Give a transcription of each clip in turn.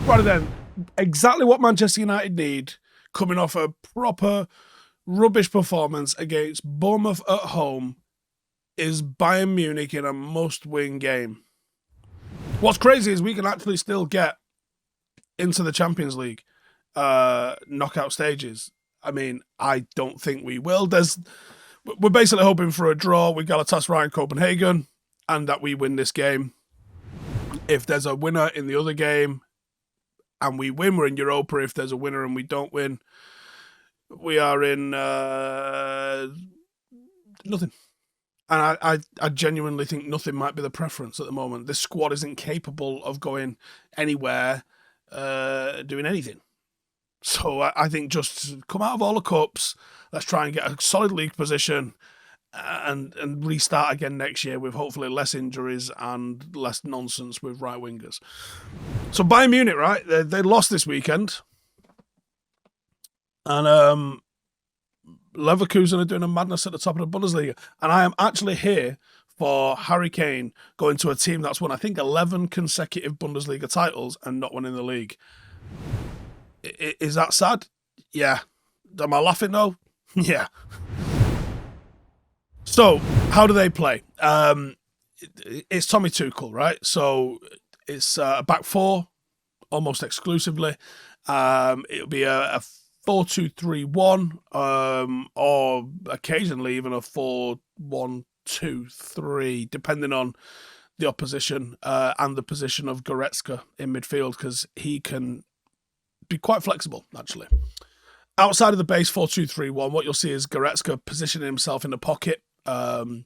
Right then, exactly what Manchester United need, coming off a proper rubbish performance against Bournemouth at home, is Bayern Munich in a must-win game. What's crazy is we can actually still get into the Champions League knockout stages. I mean, I don't think we will. We're basically hoping for a draw with Galatasaray and Copenhagen, and that we win this game. If there's a winner in the other game and we win, we're in Europa. If there's a winner and we don't win, we are in nothing. And I genuinely think nothing might be the preference at the moment. This squad isn't capable of going anywhere, doing anything. So I think just come out of all the cups, let's try and get a solid league position and restart again next year with hopefully less injuries and less nonsense with right wingers. So Bayern Munich, right? They lost this weekend. And Leverkusen are doing a madness at the top of the Bundesliga. And I am actually here for Harry Kane going to a team that's won, I think, 11 consecutive Bundesliga titles and not winning the league. Is that sad? Yeah. Am I laughing though? Yeah. So, how do they play? It's Tommy Tuchel, right? So, it's a back four, almost exclusively. It'll be a 4-2-3-1, or occasionally even a 4-1-2-3, depending on the opposition and the position of Goretzka in midfield, because he can be quite flexible, actually. Outside of the base 4-2-3-1, what you'll see is Goretzka positioning himself in the pocket, and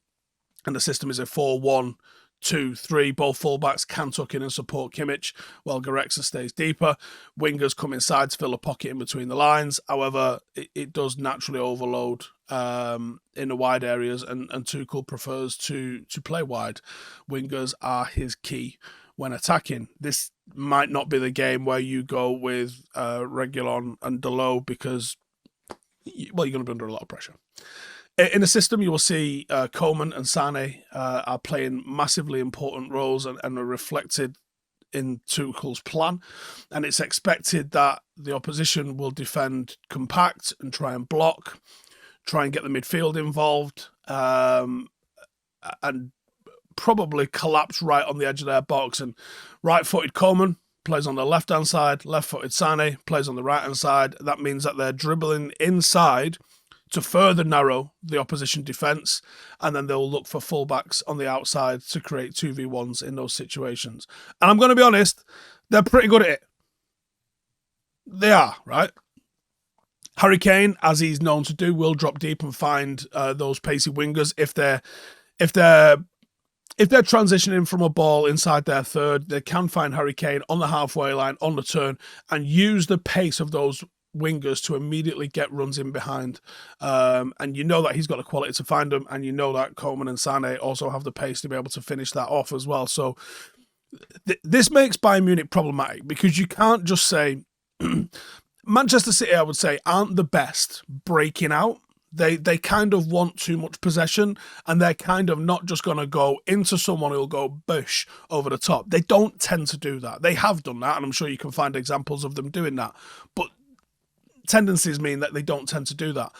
the system is a 4-1-2-3. Both fullbacks can tuck in and support Kimmich, while Goretzka stays deeper. Wingers come inside to fill a pocket in between the lines. However, it does naturally overload in the wide areas, and Tuchel prefers to play wide. Wingers are his key when attacking. This might not be the game where you go with Reguilon and Dalot because, well, you're going to be under a lot of pressure. In the system, you will see Coman and Sane are playing massively important roles and are reflected in Tuchel's plan. And it's expected that the opposition will defend compact and try and block, try and get the midfield involved, and probably collapse right on the edge of their box. And right-footed Coman plays on the left-hand side, left-footed Sane plays on the right-hand side. That means that they're dribbling inside to further narrow the opposition defence, and then they'll look for fullbacks on the outside to create 2v1s in those situations. And I'm going to be honest, they're pretty good at it. They are, right? Harry Kane, as he's known to do, will drop deep and find those pacey wingers. If they're transitioning from a ball inside their third, they can find Harry Kane on the halfway line, on the turn, and use the pace of those wingers to immediately get runs in behind. And you know that he's got the quality to find them, and you know that Coman and Sane also have the pace to be able to finish that off as well. So this makes Bayern Munich problematic, because you can't just say Manchester City, I would say, aren't the best breaking out. They kind of want too much possession, and they're kind of not just going to go into someone who'll go bush over the top. They don't tend to do that. They have done that, and I'm sure you can find examples of them doing that. But tendencies mean that they don't tend to do that.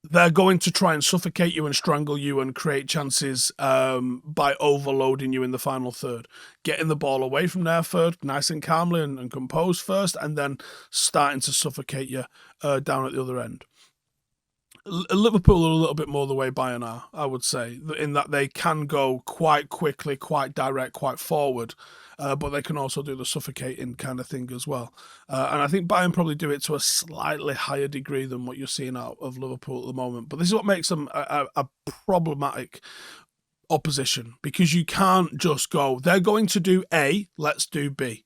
They're going to try and suffocate you and strangle you and create chances by overloading you in the final third. Getting the ball away from their third nice and calmly and composed first, and then starting to suffocate you down at the other end. Liverpool are a little bit more the way Bayern are, I would say, in that they can go quite quickly, quite direct, quite forward, but they can also do the suffocating kind of thing as well. And I think Bayern probably do it to a slightly higher degree than what you're seeing out of Liverpool at the moment. But this is what makes them a problematic opposition, because you can't just go, they're going to do A, let's do B.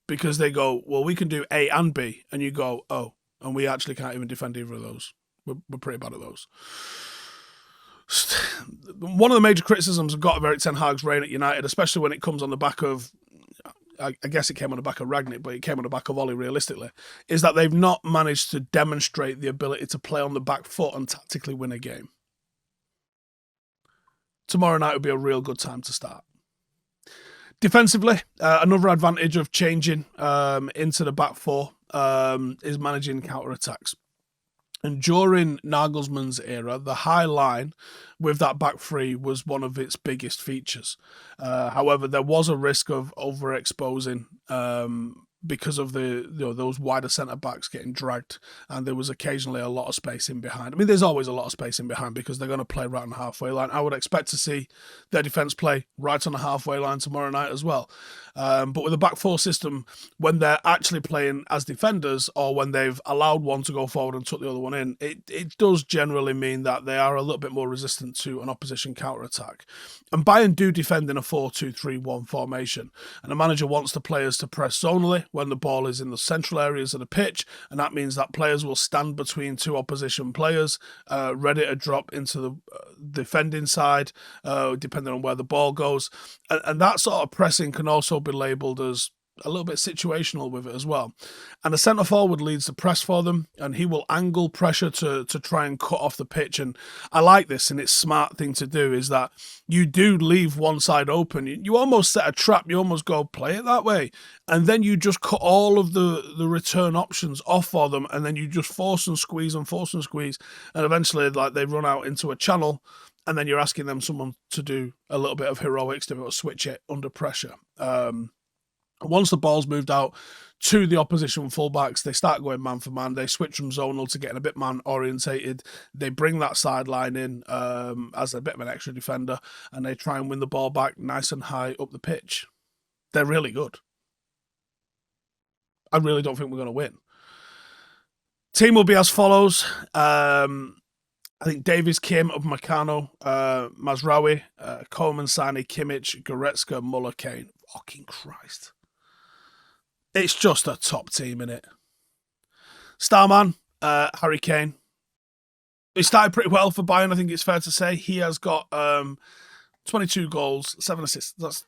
Because they go, well, we can do A and B. And you go, oh, and we actually can't even defend either of those. We're pretty bad at those. One of the major criticisms I've got of Erik ten Hag's reign at United, especially when it comes on the back of, I guess it came on the back of Rangnick, but it came on the back of Ole realistically, is that they've not managed to demonstrate the ability to play on the back foot and tactically win a game. Tomorrow night would be a real good time to start. Defensively, another advantage of changing into the back four is managing counter-attacks. And during Nagelsmann's era, the high line with that back three was one of its biggest features. However, there was a risk of overexposing because of those wider centre backs getting dragged, and there was occasionally a lot of space in behind. I mean, there's always a lot of space in behind because they're going to play right on the halfway line. I would expect to see their defence play right on the halfway line tomorrow night as well. But with a back four system, when they're actually playing as defenders or when they've allowed one to go forward and took the other one in, it does generally mean that they are a little bit more resistant to an opposition counter-attack. And Bayern do defend in a 4-2-3-1 formation, and the manager wants the players to press zonally when the ball is in the central areas of the pitch, and that means that players will stand between two opposition players, ready to drop into the defending side, depending on where the ball goes. And that sort of pressing can also be labelled as a little bit situational with it as well. And the centre forward leads the press for them, and he will angle pressure to try and cut off the pitch. And I like this, and it's a smart thing to do, is that you do leave one side open. You almost set a trap. You almost go play it that way. And then you just cut all of the return options off for them, and then you just force and squeeze and force and squeeze. And eventually, like, they run out into a channel, and then you're asking them someone to do a little bit of heroics to be able to switch it under pressure. Once the ball's moved out to the opposition fullbacks, they start going man for man. They switch from zonal to getting a bit man orientated. They bring that sideline in as a bit of an extra defender, and they try and win the ball back nice and high up the pitch. They're really good. I really don't think we're going to win. Team will be as follows. I think Davies, Kim, Upamecano, Mazraoui, Coleman, Sani, Kimmich, Goretzka, Muller, Kane. Fucking Christ. It's just a top team, innit? Starman, Harry Kane. He started pretty well for Bayern, I think it's fair to say. He has got 22 goals, 7 assists. That's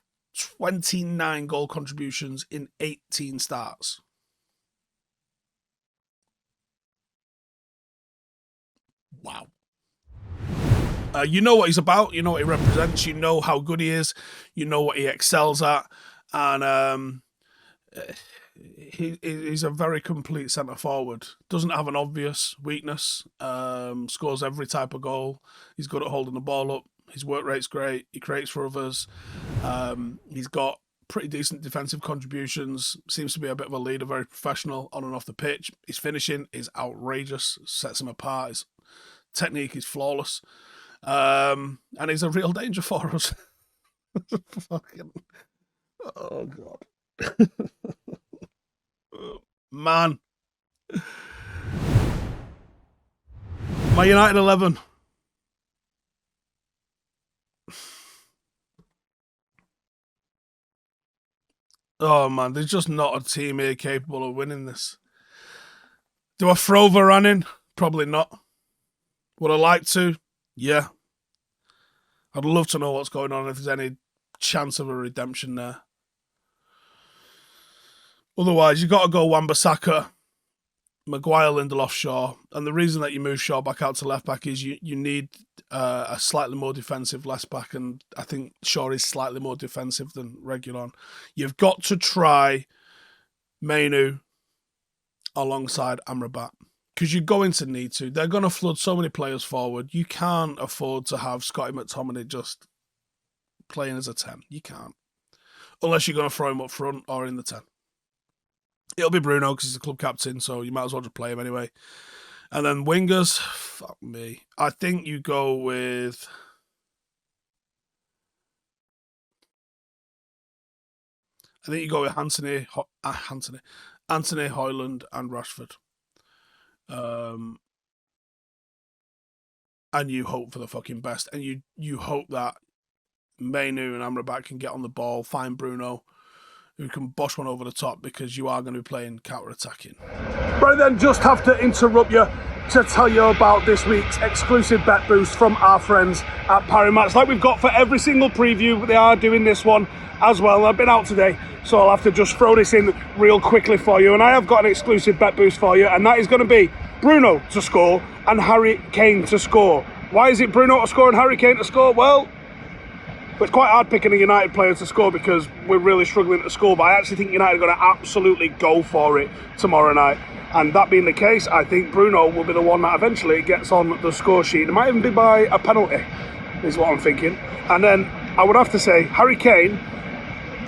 29 goal contributions in 18 starts. Wow. You know what he's about. You know what he represents. You know how good he is. You know what he excels at. And he's a very complete centre forward. Doesn't have an obvious weakness. Scores every type of goal. He's good at holding the ball up. His work rate's great. He creates for others. He's got pretty decent defensive contributions. Seems to be a bit of a leader, very professional on and off the pitch. His finishing is outrageous. Sets him apart. His technique is flawless. And he's a real danger for us. Fucking... Oh, God. Man. My United 11. Oh, man, there's just not a team here capable of winning this. Do I throw Varane in? Probably not. Would I like to? Yeah. I'd love to know what's going on, if there's any chance of a redemption there. Otherwise, you've got to go Wan-Bissaka, Maguire, Lindelof, Shaw. And the reason that you move Shaw back out to left back is you need a slightly more defensive left back. And I think Shaw is slightly more defensive than Reguilon. You've got to try Mainu alongside Amrabat, because you're going to need to. They're going to flood so many players forward. You can't afford to have Scotty McTominay just playing as a 10. You can't. Unless you're going to throw him up front or in the 10. It'll be Bruno because he's the club captain, so you might as well just play him anyway. And then wingers, fuck me. I think you go with... I think you go with Anthony, Højlund and Rashford. And you hope for the fucking best. And you hope that Mainu and Amrabat can get on the ball, find Bruno, who can bosh one over the top, because you are going to be playing counter-attacking. Right then, just have to interrupt you to tell you about this week's exclusive bet boost from our friends at Parimatch. Like we've got for every single preview, they are doing this one as well. I've been out today, so I'll have to just throw this in real quickly for you. And I have got an exclusive bet boost for you, and that is going to be Bruno to score and Harry Kane to score. Why is it Bruno to score and Harry Kane to score? Well, But it's quite hard picking a United player to score because we're really struggling to score. But I actually think United are going to absolutely go for it tomorrow night. And that being the case, I think Bruno will be the one that eventually gets on the score sheet. It might even be by a penalty, is what I'm thinking. And then I would have to say Harry Kane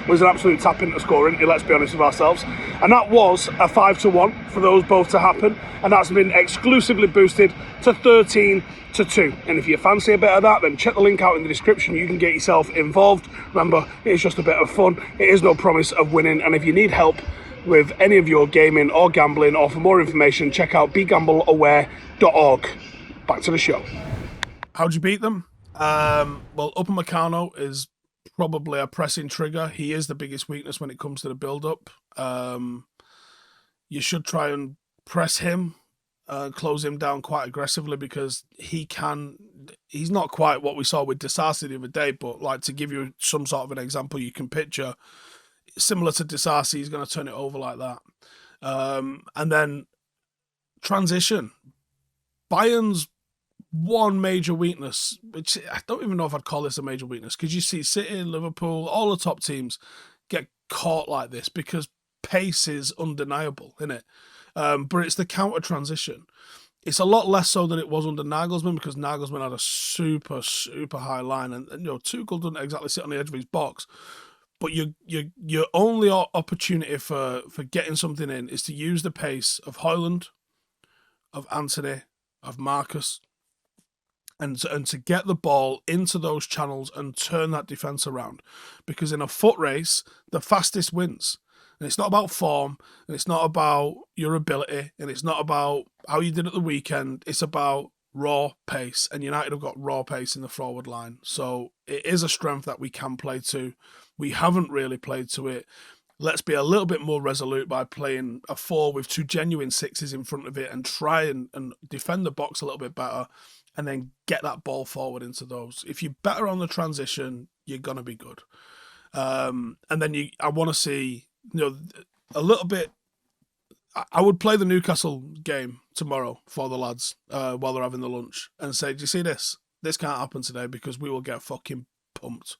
was an absolute tap into scoring, let's be honest with ourselves. And that was a 5-1 for those both to happen. And that's been exclusively boosted to 13-2. And if you fancy a bit of that, then check the link out in the description. You can get yourself involved. Remember, it's just a bit of fun. It is no promise of winning. And if you need help with any of your gaming or gambling, or for more information, check out begambleaware.org. Back to the show. How'd you beat them? Well, Upamecano is probably a pressing trigger. He is the biggest weakness when it comes to the build-up. You should try and press him, close him down quite aggressively, because he's not quite what we saw with Disasi the other day, but like, to give you some sort of an example you can picture, similar to Disasi, he's going to turn it over like that. And then transition. Bayern's one major weakness, which I don't even know if I'd call this a major weakness, because you see City, Liverpool, all the top teams get caught like this because pace is undeniable, isn't it? But it's the counter transition. It's a lot less so than it was under Nagelsmann, because Nagelsmann had a super, super high line, and Tuchel doesn't exactly sit on the edge of his box. But your only opportunity for getting something in is to use the pace of Højlund, of Antony, of Marcus, and to get the ball into those channels and turn that defence around. Because in a foot race, the fastest wins. And it's not about form, and it's not about your ability, and it's not about how you did at the weekend. It's about raw pace, and United have got raw pace in the forward line. So it is a strength that we can play to. We haven't really played to it. Let's be a little bit more resolute by playing a 4 with 2 genuine 6s in front of it, and try and defend the box a little bit better, and then get that ball forward into those. If you're better on the transition, you're going to be good. And then I want to see, a little bit. I would play the Newcastle game tomorrow for the lads while they're having the lunch, and say, do you see this? This can't happen today, because we will get fucking pumped.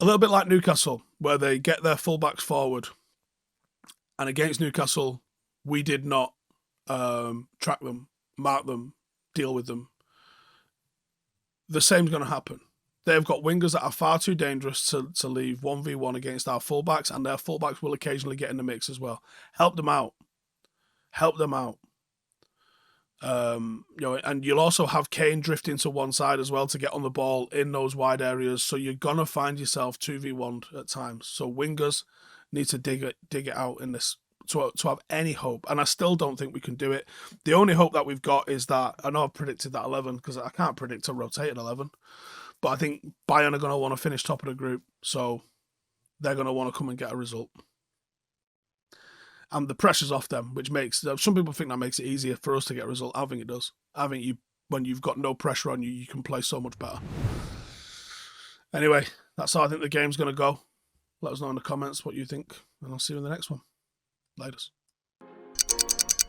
A little bit like Newcastle, where they get their fullbacks forward. And against Newcastle, we did not track them, mark them, deal with them. The same's going to happen. They've got wingers that are far too dangerous to leave 1v1 against our fullbacks, and their fullbacks will occasionally get in the mix as well. Help them out. Help them out. And you'll also have Kane drifting to one side as well to get on the ball in those wide areas. So you're going to find yourself 2v1 at times. So wingers need to dig it out in this to have any hope. And I still don't think we can do it. The only hope that we've got is that, I know I've predicted that 11, because I can't predict a rotated 11. But I think Bayern are going to want to finish top of the group, so they're going to want to come and get a result. And the pressure's off them, which makes, some people think that makes it easier for us to get a result. I think it does. I think when you've got no pressure on you, you can play so much better. Anyway, that's how I think the game's going to go. Let us know in the comments what you think, and I'll see you in the next one. Laters.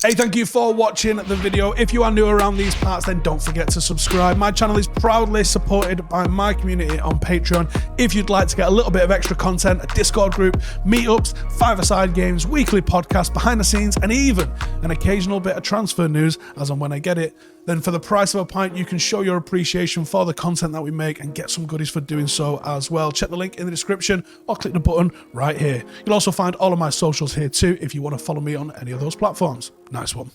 Hey, thank you for watching the video. If you are new around these parts, then don't forget to subscribe. My channel is proudly supported by my community on Patreon. If you'd like to get a little bit of extra content, a Discord group, meetups, 5-a-side games, weekly podcasts, behind the scenes, and even an occasional bit of transfer news as and when I get it, then for the price of a pint, you can show your appreciation for the content that we make and get some goodies for doing so as well. Check the link in the description or click the button right here. You'll also find all of my socials here too if you want to follow me on any of those platforms. Nice one.